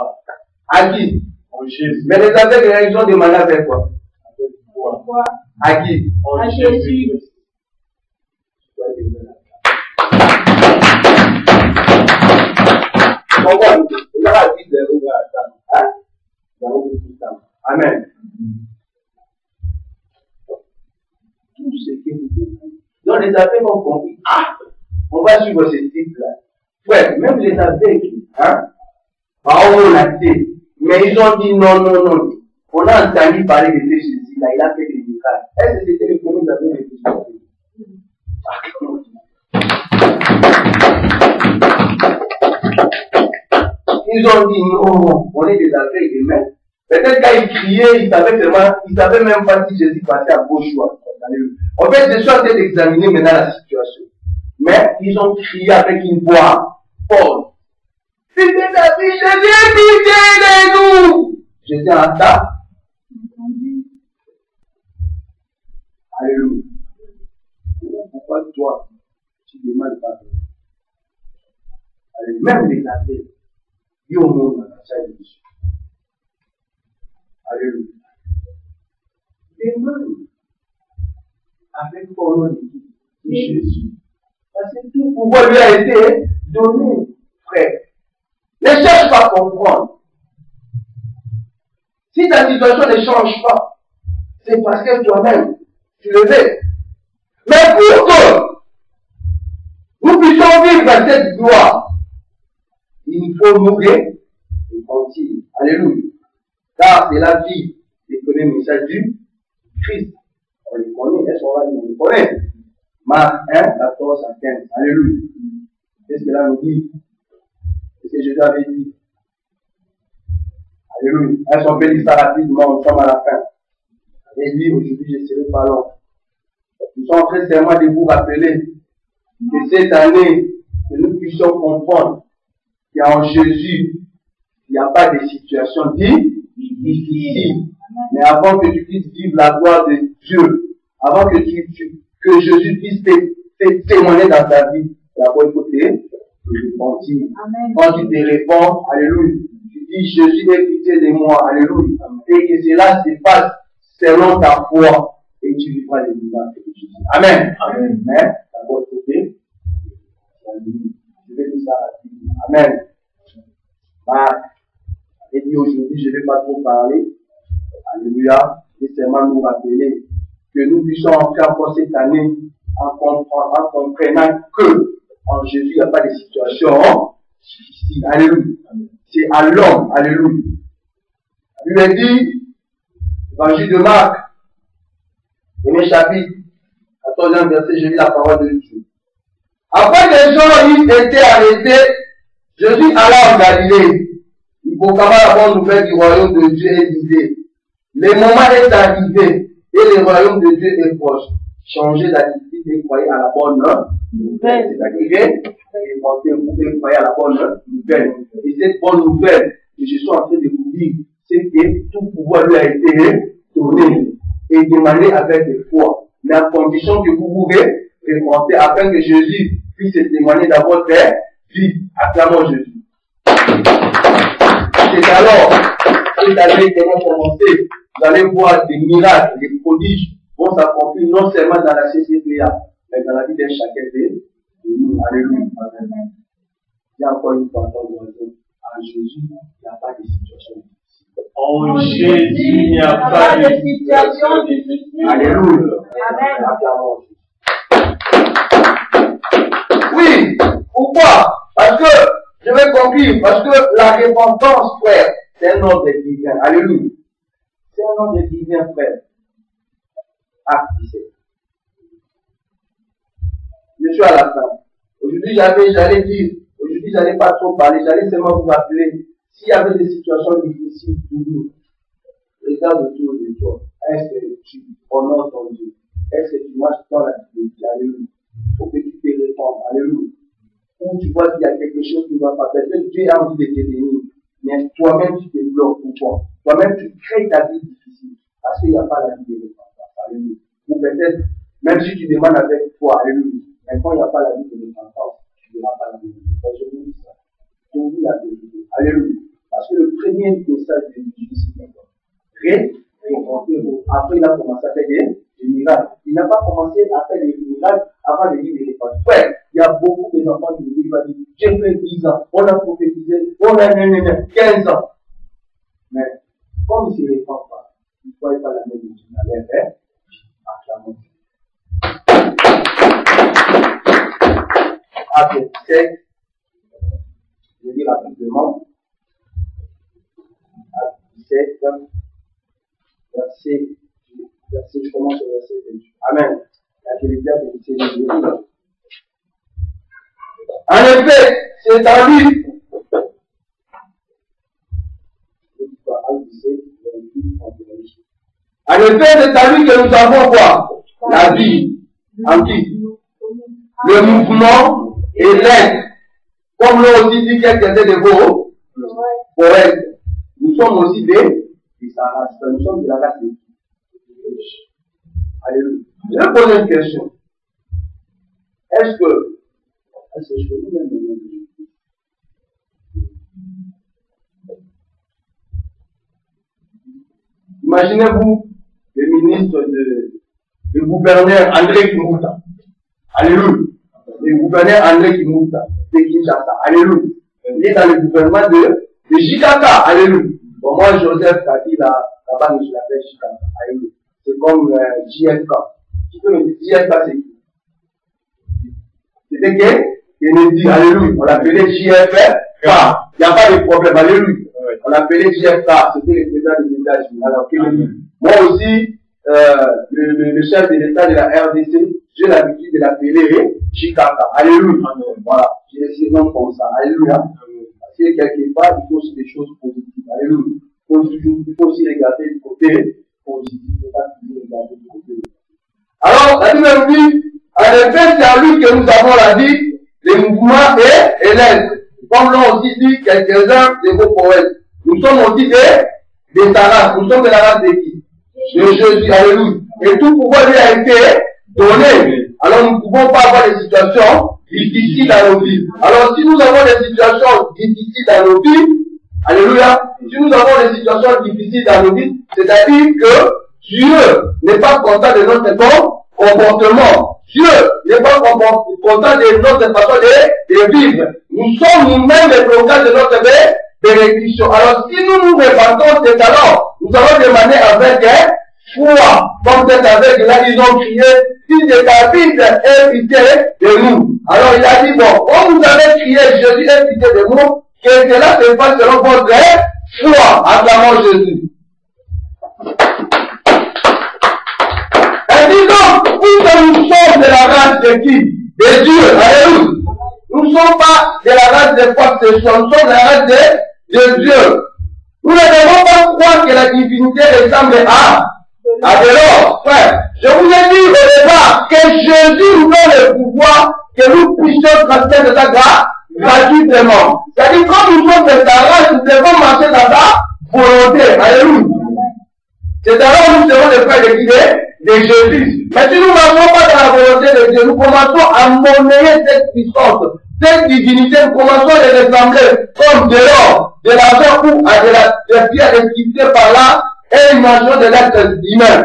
À qui?
En Jésus.
Mais les aveugles, ils ont demandé avec quoi?
Avec foi.
À qui?
En Jésus.
Amen. Tout ce que vous demandez. Donc les aveugles ont compris. Ah, on va suivre ce type-là. Ouais, même les aveugles, hein, on a dit, mais ils ont dit non. On a entendu parler de ce Jésus-là, il a fait des miracles. Est-ce que c'était le premier aveugles qui sont venus? Ils ont dit non, on est des aveugles demain. Peut-être quand ils criaient, ils savaient même pas si Jésus passait à gauche ou à droite. En fait, je suis en train d'examiner maintenant la situation. Mais ils ont crié avec une voix forte. C'était David, Jésus, pitié de nous! Jésus en ça. Alléluia. Pourquoi toi, tu demandes pas? Même les aveugles, ils ont monde dans la salle de Jésus. Alléluia. Demande avec ton nom de Jésus. Parce que tout pouvoir lui a été donné, frère. Ne cherche pas à comprendre. Si ta situation ne change pas, c'est parce que toi-même, tu le veux. Mais pour que nous puissions vivre dans cette gloire, il faut mourir et continuer. Alléluia. Car c'est la vie des premiers messages du Christ. On les connaît, est-ce qu'on va dire, on les connaît. Marc 1, 14 à 15. Alléluia. Qu'est-ce que là nous dit? Qu'est-ce que Jésus avait dit? Alléluia. Est-ce qu'on peut dire ça rapidement? Nous sommes à la fin. Il avait dit, aujourd'hui je ne serai pas long. Nous sommes très seulement de vous rappeler que cette année, que nous puissions comprendre qu'il y a en Jésus, il n'y a pas de situation difficile. Mais avant que tu puisses vivre la gloire de Dieu, avant que que Jésus puisse te témoigner dans ta vie, d'abord il faut te repentir. Quand tu te réponds, alléluia, tu dis Jésus ait pitié de moi, alléluia, et que cela se passe selon ta foi, et tu vivras les miracles de Jésus. Amen. Amen. Mais d'abord il faut te je vais dire ça rapidement. Amen. Marc, et dit aujourd'hui, je ne vais pas trop parler. Alléluia. Je vais seulement nous rappeler que nous puissions entrer encore cette année en comprenant que en Jésus, il n'y a pas de situation difficile. Alléluia. C'est à l'homme. Alléluia. Il lui a dit, Évangile de Marc, premier chapitre, 14e verset, je lis la parole de Dieu. Après que les gens eussent été arrêtés, Jésus alla en Galilée. Il proclama la bonne nouvelle du royaume de Dieu et disait, le moment est arrivé et le royaume de Dieu est proche. Changez d'attitude et croyez à la bonne nouvelle. C'est-à-dire, vous croyez à la bonne nouvelle. Et cette bonne nouvelle que je suis en train de vous dire, c'est que tout pouvoir lui a été donné et demandé avec foi. Mais à condition que vous pouvez répondre afin que Jésus puisse témoigner dans votre vie. Acclamons Jésus. C'est alors que cette année qui vont commencer, vous allez voir des miracles, des prodiges vont s'accomplir non seulement dans la CCPA, mais dans la vie de chacun de nous. Alléluia. Il y a encore une fois, en Jésus, il n'y a pas de situation difficile.
En Jésus, il n'y a pas de situation difficile.
Alléluia. Acclamons Jésus. Oui, pourquoi? Parce que je vais conclure dire, parce que la repentance, frère, c'est un ordre divin. Alléluia. C'est un ordre divin, frère. Acte 17. Je suis à la fin. Aujourd'hui, j'allais dire, aujourd'hui, j'allais pas trop parler, j'allais seulement vous rappeler, s'il y avait des situations difficiles pour nous, regarde autour de toi. Est-ce que tu honores ton Dieu? Est-ce que tu marches dans la fidélité? Alléluia. Il faut que tu te répondes. Alléluia. Ou tu vois qu'il y a quelque chose qui ne va pas. Peut-être Dieu a envie de te bénir, mais toi-même tu te bloques. Pourquoi? Toi-même tu crées ta vie difficile parce qu'il n'y a pas la vie de repentance. Alléluia. Ou peut-être, même si tu demandes avec foi, alléluia, mais quand il n'y a pas la vie de repentance, tu ne verras pas la vie. Je vous dis ça. Je vous dis la vérité. Alléluia. Parce que le premier message de Jésus, c'est quoi? Repentez-vous. Après, il a commencé à faire des miracles. Il n'a pas commencé à faire des miracles avant de dire des réponses. Ouais, il y a beaucoup d'enfants qui me disent, j'ai fait 10 ans, on a prophétisé, on a 15 ans. Mais, comme il ne se répand pas, il ne faut pas la même chose. Allez, faire, acclamons. Acte 7, je vais dire rapidement. Acte 7, verset, je commence au verset 28. Amen. La qualité de Jésus. En effet, c'est à lui. En effet, c'est à lui que nous avons quoi? La vie. En qui? Le mouvement et l'aide. Comme l'ont aussi dit quelques-uns de vos poètes. Nous sommes aussi des race. Nous sommes de la race des Alléluia. Je vais poser une question. Est-ce que je peux vous même imaginez-vous le ministre le gouverneur André Kimouta. Alléluia. Le gouverneur André Kimouta de Kinshasa. Alléluia. Il est dans le gouvernement de Jikaka. Alléluia. Bon, moi, Joseph Kati, là-bas, je l'appelle Jikaka. Alléluia. C'est comme JFK. Tu peux me dire, JFK, c'est qui? C'était qui? Kennedy. Alléluia. On l'appelait JFK. Il n'y a pas de problème. Alléluia. On l'appelait JFK. C'était le président des États-Unis. Alors, moi aussi, le chef de l'État de la RDC, j'ai l'habitude de l'appeler Chikaka. Alléluia. Voilà. J'ai essayé même comme ça. Alléluia. Parce que quelque part, il faut aussi des choses positives. Alléluia. Il faut aussi regarder du côté positif. Il ne faut pas toujours regarder du côté. Alors, la Bible dit, en effet, c'est à lui que nous avons la vie, les mouvements et l'aide. Comme l'ont aussi dit quelques-uns de vos poètes. Nous sommes aussi des races. Nous sommes de la race de qui? De Jésus. Alléluia. Et tout pouvoir lui a été donné. Alors nous ne pouvons pas avoir des situations difficiles dans nos vies. Alors si nous avons des situations difficiles dans nos vies, alléluia, si nous avons des situations difficiles dans nos vies, c'est-à-dire que Dieu n'est pas content de notre comportement. Dieu n'est pas content de notre façon de vivre. Nous sommes nous-mêmes les blocages de notre bénédiction. Alors si nous nous répandons, c'est alors nous allons demander avec foi. Comme cet aveugle là, ils ont crié, fils de David, aie pitié de nous. Alors il a dit, bon, on vous avait crié, Jésus, aie pitié de nous, que cela se fasse selon votre foi. Acclamons Jésus. Et dis donc, puisque nous sommes de la race de qui? De Dieu. Alléluia. Nous ne sommes pas de la race de quoi que ce soit, nous sommes de la race de Dieu. Nous ne devons pas croire que la divinité ressemble à de l'or. Frère, je vous ai dit au départ que Jésus nous donne le pouvoir que nous puissions transmettre de sa grâce gratuitement. C'est-à-dire, comme nous sommes de sa race, nous devons marcher dans sa volonté. Alléluia. C'est alors nous serons les frères de Jésus. Mais si nous ne marchons pas dans la volonté de Dieu, nous commençons à monnayer cette puissance, cette divinité, nous commençons à les ressembler comme de l'or, de l'argent ou à de la pierre esquissée par là, et une nation de l'être humain.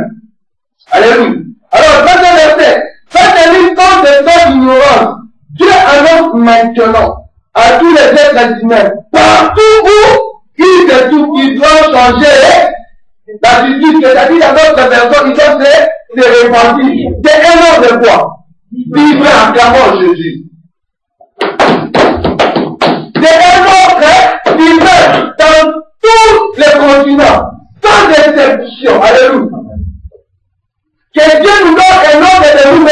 Alléluia. Alors, dans ce verset, ça c'est une cause de son ignorance. Dieu annonce maintenant à tous les êtres humains, partout où ils se trouvent, ils doivent changer d'attitude, c'est-à-dire dans notre version, ils doivent se repentir. C'est un nom de quoi? Vivre en clamant Jésus. C'est un autre rédemption. Alléluia. Que Dieu nous donne un ordre de nous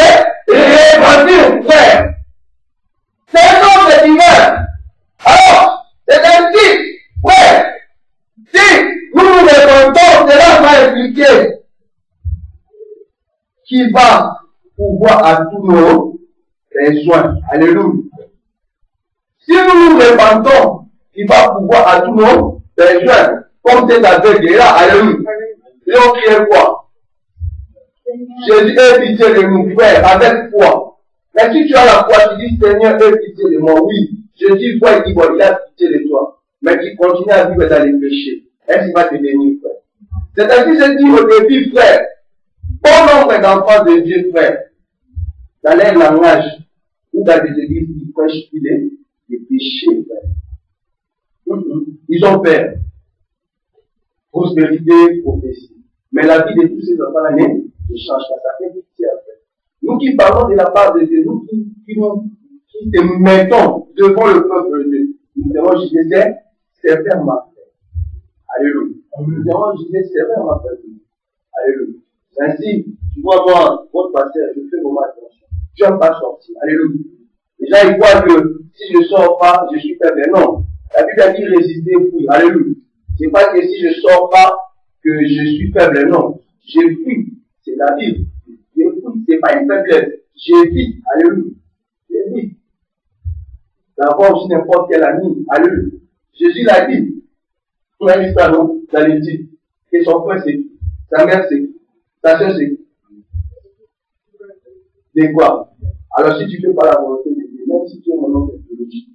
repentir, frère. C'est un ordre divin. Alors, c'est un titre, frère. Si nous nous repentons, cela va impliquer qui va pouvoir à tous nos besoins. Alléluia. Si nous nous repentons, il va pouvoir à tous nos besoins. Comme cet aveugle-là, alléluia. Et on crie quoi? Jésus, aie pitié de nous, frère, avec foi. Mais si tu as la foi, tu dis, Seigneur, aie pitié de moi. Oui, Jésus voit, il dit, bon, il a pitié de toi. Mais tu continues à vivre dans les péchés. Est-ce qu'il va te bénir, frère? C'est-à-dire, je dis au début, frère, bon nombre d'enfants de Dieu, frère, dans leur langage, ou dans des églises qui prêchent les péchés, frère. Ils ont peur. Prospérité, prophétie. Mais la vie de tous ces enfants-là ne change pas. Ça fait pitié, frère. Nous qui parlons de la part de Dieu, nous qui te mettons devant le peuple de Dieu, nous devons juger sévèrement, frère. Alléluia. Nous devons juger sévèrement, frère. Alléluia. Ainsi, tu vois, moi, votre pasteur, je fais vraiment attention. Je n'aime pas sortir. Alléluia. Déjà, il voit que si je ne sors pas, je suis faible. Non. La Bible a dit résister, oui. Alléluia. C'est pas que si je sors pas, que je suis faible. Non. J'évite. C'est la Bible. J'évite. C'est pas une faiblesse. J'évite. Alléluia. J'évite. D'avoir aussi n'importe quel ami. Alléluia. Jésus l'a dit. On a dit ça, non? Dans les dit. Et son frère, c'est qui? Sa mère, c'est qui? Ta soeur, c'est qui? De quoi? Alors, si tu ne fais pas la volonté de Dieu, même si tu es mon oncle théologique,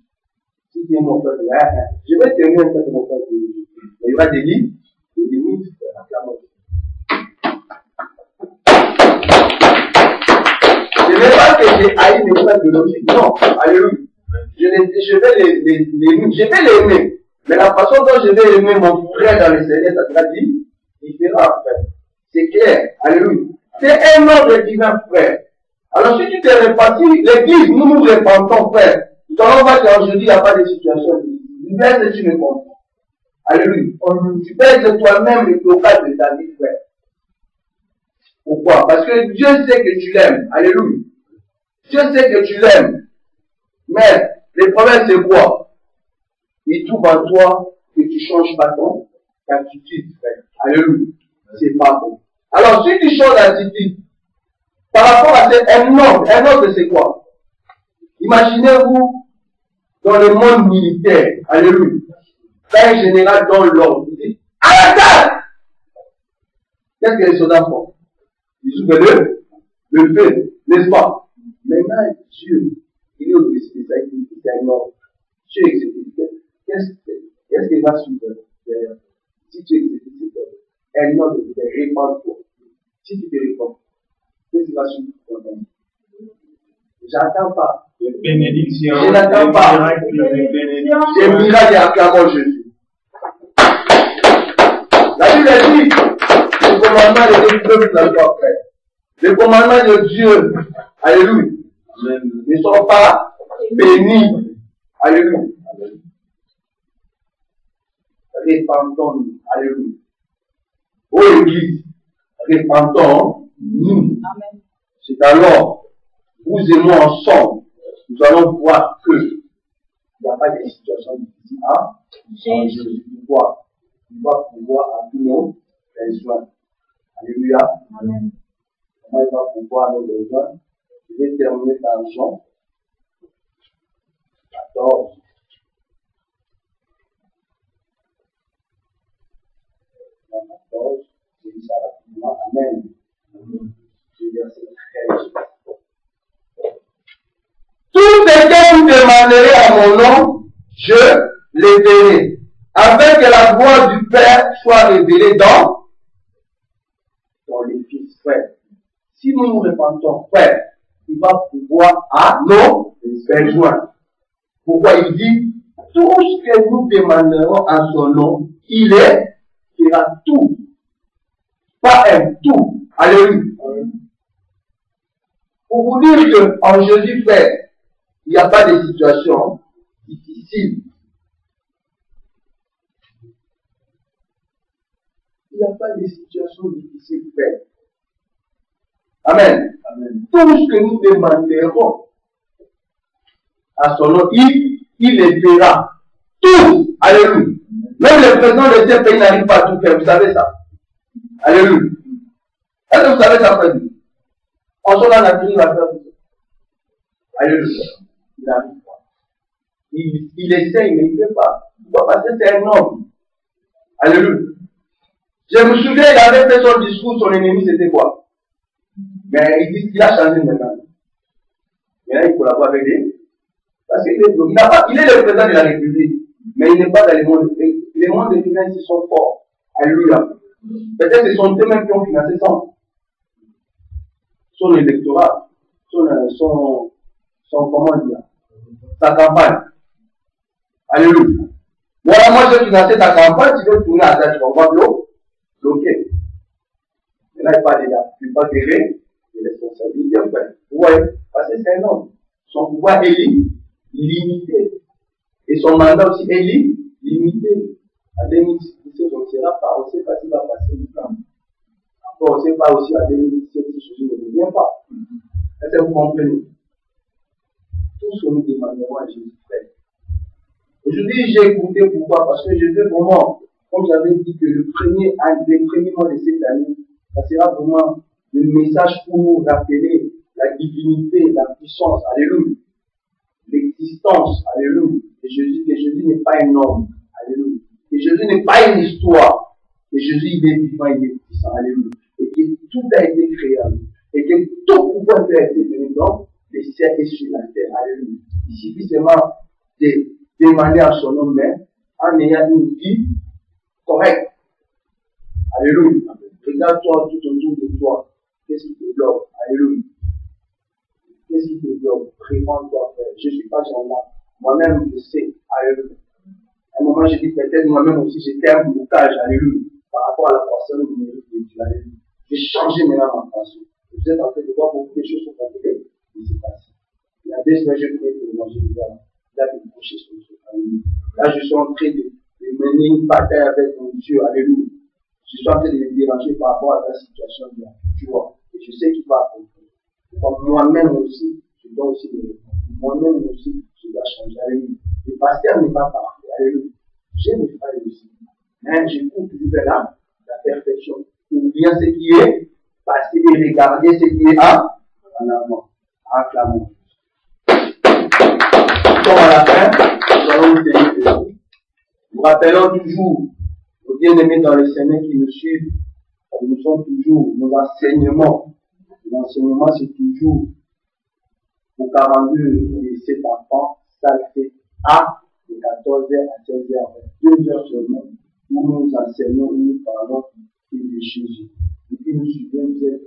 si tu es mon frère, je vais t'aimer en tant que mon frère théologique. Mais il va te dire, les limites, acclame. Ce n'est pas que j'ai haï mes frères théologiques. Non, alléluia. Je vais l'aimer. Mais la façon dont je vais aimer mon frère dans le Seigneur, ça sera dit, différent, frère. C'est clair. Alléluia. C'est un ordre divin, frère. Alors, si tu t'es réparti, l'église, nous nous répandons, frère. Nous allons voir qu'aujourd'hui, il n'y a pas de situation. L'hiver, c'est une réponse. Alléluia. Tu pèses de toi-même le blocage de ta vie, frère. Pourquoi? Parce que Dieu sait que tu l'aimes. Alléluia. Dieu sait que tu l'aimes. Mais, le problème, c'est quoi? Il trouve en toi que tu ne changes pas ton attitude, frère. Alléluia. C'est pas bon. Alors, si tu changes d'attitude, par rapport à un ordre, c'est quoi? Imaginez-vous dans le monde militaire, alléluia, un général dans l'ordre, il dit, à l'attaque! Qu'est-ce que les soldats font? Ils ouvrent le feu, n'est-ce pas? Maintenant, Dieu, il est au-dessus de ça, il dit, c'est un ordre. Tu exécutes. Qu'est-ce qu'il va suivre? Si tu exécutes cet ordre, un ordre de répandre-toi. Si tu te réponds, qu'est-ce qui va suivre? J'attends pas.
Bénédiction.
Je n'attends pas. J'ai miracle et acclamons Jésus. La Bible dit, le commandement de Dieu que nous avons fait. Le commandement de Dieu, alléluia, ne sont pas bénis. Alléluia. Répandons-nous. Alléluia. Ô Église, répandons-nous. C'est alors, vous et moi ensemble, nous allons voir que il n'y a pas de situation difficile à changer. Pourquoi? Il va pouvoir à tous nos besoins. Alléluia. Amen. Comment il va pouvoir à nos besoins? Je vais terminer par Jean 14. Jean 14, je dis ça rapidement. Amen. Verset 13. Tout ce que vous demanderez à mon nom, je le ferai, afin que la gloire du Père soit révélée dans les fils, frère. Si nous nous répandons, frère, il va pouvoir à nos besoins. Pourquoi il dit, tout ce que nous demanderons à son nom, il fera tout. Pas un tout. Alléluia. Pour vous dire qu'en Jésus, frère, il n'y a pas de situation difficile. Il n'y a pas de situation difficile faite. Amen. Amen. Tout ce que nous demanderons à son nom, il les fera. Tout. Alléluia. Même le président de ce pays n'arrive pas à tout faire. Vous savez ça? Alléluia. Est-ce que vous savez ça, frère? En ce moment, il va faire tout ça. Alléluia. Il n'arrive pas. Il essaye, mais il ne fait pas. Pourquoi? Parce que c'est un homme. Alléluia. Je me souviens, il avait fait son discours, son ennemi, c'était quoi? Mais il dit qu'il a changé maintenant. Maintenant, il collabore avec lui. Parce qu'il est, il est le président de la République, mais il n'est pas dans le monde. Les mondes de finances, ils sont forts. Alléluia. Peut-être que ce sont eux-mêmes qui ont financé son électorat, son comment dire, sa campagne. Alléluia. Voilà, moi j'ai financé ta campagne, tu veux tourner à ça, tu vas voir bloquer. Et là, il parle de la plupart des responsabilités. Ouais, parce que c'est un homme. Son pouvoir est limité. Et son mandat aussi est limité. À 2017, on ne sera pas, on ne sait pas s'il va passer du temps. Après, on ne sait pas aussi à 2017 si ceci ne revient pas. Est-ce que vous comprenez? Tout ce que nous demandons à Jésus-Christ. Aujourd'hui, j'ai écouté pourquoi? Parce que je veux vraiment, comme j'avais dit, que les premiers mois de cette année, ça sera vraiment le message pour nous rappeler la divinité, la puissance, alléluia, l'existence, alléluia, de Jésus, que Jésus n'est pas un homme, alléluia, que Jésus n'est pas une histoire, que Jésus il est vivant, il est puissant, alléluia, et que tout a été créé en lui, et que tout pouvoir peut être donné dans les cieux et sur la terre, alléluia. Il suffit seulement de demander à son nom même en ayant une vie correcte, alléluia. Regarde-toi tout autour de toi. Qu'est-ce qui te bloque? Alléluia. Qu'est-ce qui te bloque? Prépare-toi, frère. Je ne suis pas Jean-Marc. Moi-même, je sais. Alléluia. À un moment, j'ai dit peut-être moi-même aussi, j'étais un blocage. Alléluia. Par rapport à la personne numérique de Dieu. Alléluia. J'ai changé maintenant ma façon. Vous êtes en train de voir beaucoup de choses sont passées. Et c'est passé. Il y a 2 semaines, j'ai pris pour manger du gars. Là, de me coucher sur le sofa. Là, je suis en train de mener une bataille avec mon Dieu. Alléluia. Je suis en train de me déranger par rapport à la situation de la culture. Et je sais qu'il va comprendre. Comme moi-même aussi, je dois aussi me répondre. Moi-même aussi, je dois changer. Alléluia. Le pasteur n'est pas parfait. Alléluia. J'ai mes failles aussi. Mais je cours toujours vers la perfection. Ou bien ce qui est passé et regarder ce qui est en avant. Acclamons. Comme à la fin, nous allons nous tenir debout. Nous rappelons toujours aux bien-aimés dans le Seigneur qui nous suivent, nous sommes toujours nos enseignements. L'enseignement, c'est toujours pour 42 et 7 enfants, ça fait A de 14h à 16h, 2 heures seulement, où nous enseignons, nous parlons de Jésus. Et puis nous suivons, vous êtes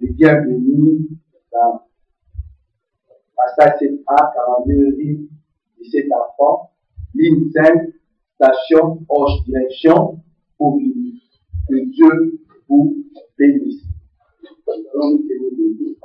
les bienvenus dans passage 7A, 42 et 7 enfants, ligne 5, station, hors direction, pour que Dieu vous bénisse. Nous allons nous tenir debout.